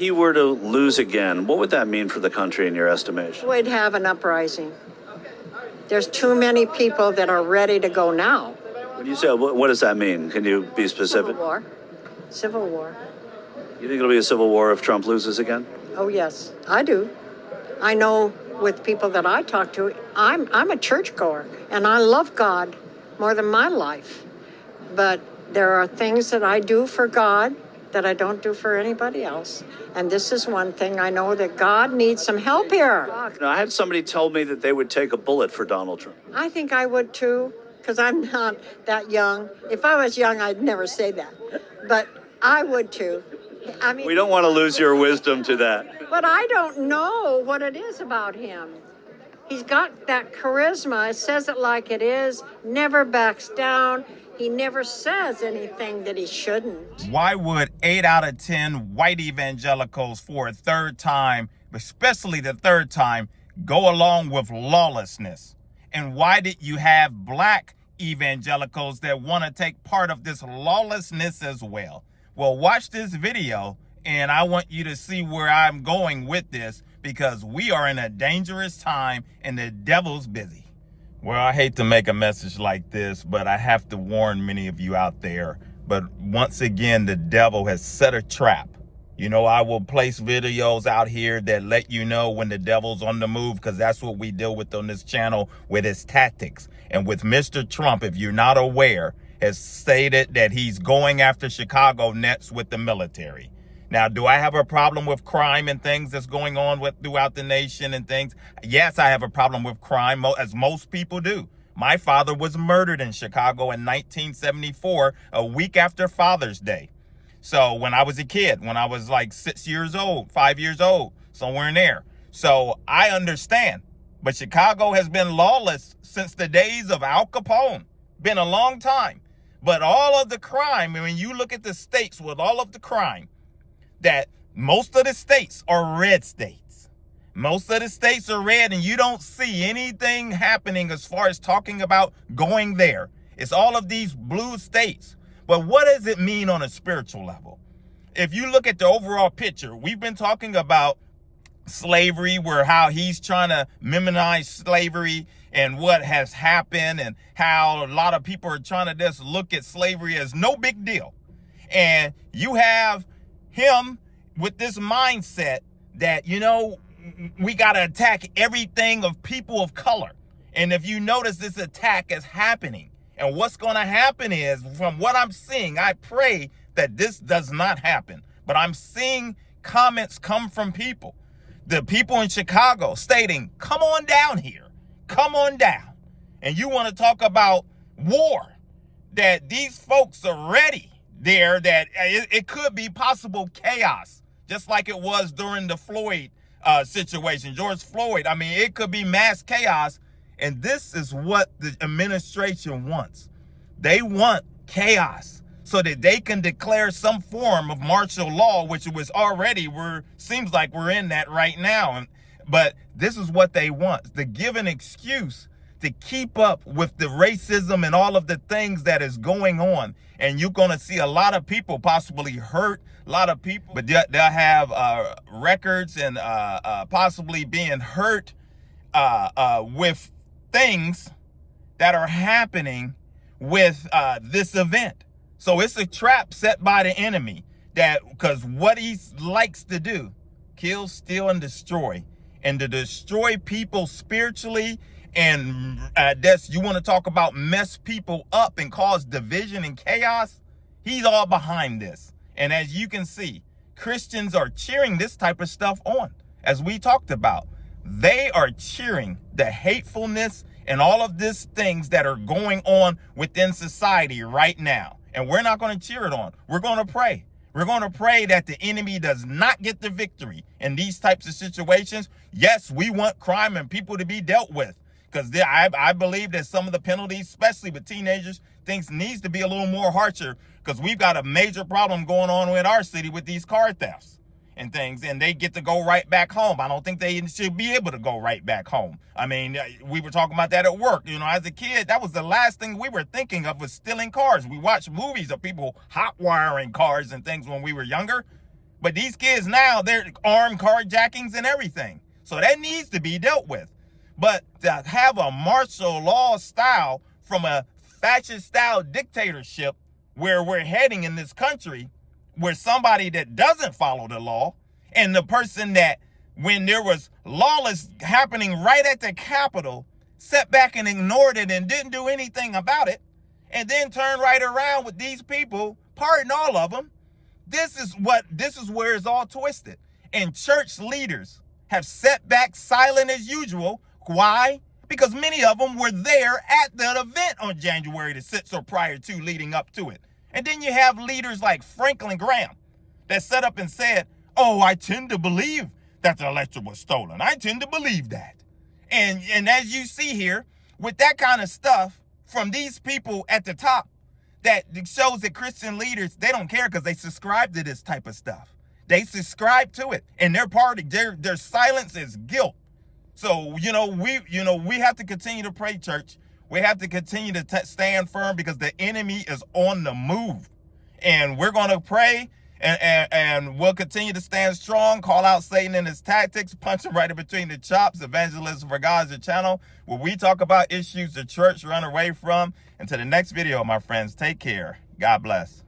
he were to lose again, what would that mean for the country in your estimation? We'd have an uprising. There's too many people that are ready to go now. When you say, what does that mean? Can you be specific? Civil war. Civil war. You think it'll be a civil war if Trump loses again? Oh, yes, I do. I know with people that I talk to, I'm a churchgoer, and I love God more than my life. But there are things that I do for God that I don't do for anybody else. And this is one thing I know, that God needs some help here. Now, I had somebody tell me that they would take a bullet for Donald Trump. I think I would too, because I'm not that young. If I was young, I'd never say that. But I would too. I mean, we don't want to lose your wisdom to that. But I don't know what it is about him. He's got that charisma, says it like it is, never backs down. He never says anything that he shouldn't. Why would 8 out of 10 white evangelicals for a third time, especially the third time, go along with lawlessness? And why did you have black evangelicals that want to take part of this lawlessness as well? Well, watch this video, and I want you to see where I'm going with this, because we are in a dangerous time and the devil's busy. Well, I hate to make a message like this, but I have to warn many of you out there. But once again, the devil has set a trap. You know, I will place videos out here that let you know when the devil's on the move, because that's what we deal with on this channel with his tactics. And with Mr. Trump, if you're not aware, has stated that he's going after Chicago next with the military. Now, do I have a problem with crime and things that's going on throughout the nation and things? Yes, I have a problem with crime, as most people do. My father was murdered in Chicago in 1974, a week after Father's Day. So when I was a kid, when I was like 6 years old, 5 years old, somewhere in there. So I understand. But Chicago has been lawless since the days of Al Capone. Been a long time. But all of the crime, when you look at the states with all of the crime, that most of the states are red states. Most of the states are red, and you don't see anything happening as far as talking about going there. It's all of these blue states. But what does it mean on a spiritual level? If you look at the overall picture, we've been talking about slavery, where how he's trying to minimize slavery and what has happened, and how a lot of people are trying to just look at slavery as no big deal. And you have him with this mindset that, you know, we got to attack everything of people of color. And if you notice, this attack is happening. And what's going to happen is, from what I'm seeing, I pray that this does not happen. But I'm seeing comments come from people. The people in Chicago stating, come on down here. Come on down. And you want to talk about war, that these folks are ready there, that it could be possible chaos, just like it was during the Floyd situation, George Floyd. I mean, it could be mass chaos. And this is what the administration wants. They want chaos so that they can declare some form of martial law, which was already, seems like we're in that right now. But this is what they want, to give an excuse to keep up with the racism and all of the things that is going on. And you're going to see a lot of people possibly hurt, a lot of people, but they'll have records and possibly being hurt with things that are happening with this event. So it's a trap set by the enemy, that because what he likes to do, kill, steal, and destroy, and to destroy people spiritually. And you want to talk about mess people up and cause division and chaos. He's all behind this. And as you can see, Christians are cheering this type of stuff on. As we talked about, they are cheering the hatefulness and all of these things that are going on within society right now. And we're not going to cheer it on. We're going to pray. We're going to pray that the enemy does not get the victory in these types of situations. Yes, we want crime and people to be dealt with, because I believe that some of the penalties, especially with teenagers, things needs to be a little more harsher, because we've got a major problem going on in our city with these car thefts and things, and they get to go right back home. I don't think they should be able to go right back home. I mean, we were talking about that at work. You know, as a kid, that was the last thing we were thinking of, was stealing cars. We watched movies of people hot wiring cars and things when we were younger. But these kids now, they're armed carjackings and everything. So that needs to be dealt with. But to have a martial law style from a fascist style dictatorship where we're heading in this country, where somebody that doesn't follow the law, and the person that, when there was lawless happening right at the Capitol, sat back and ignored it and didn't do anything about it, and then turned right around with these people, pardon all of them. This is where it's all twisted. And church leaders have sat back silent as usual. Why? Because many of them were there at the event on January the 6th or prior to, leading up to it. And then you have leaders like Franklin Graham that set up and said, oh, I tend to believe that the election was stolen. I tend to believe that. And as you see here, with that kind of stuff from these people at the top, that shows that Christian leaders, they don't care because they subscribe to this type of stuff. They subscribe to it, and their silence is guilt. So, we have to continue to pray, church. We have to continue to stand firm because the enemy is on the move. And we're going to pray, and we'll continue to stand strong, call out Satan and his tactics, punch him right in between the chops. Evangelism for God is the channel where we talk about issues the church run away from. Until the next video, my friends, take care. God bless.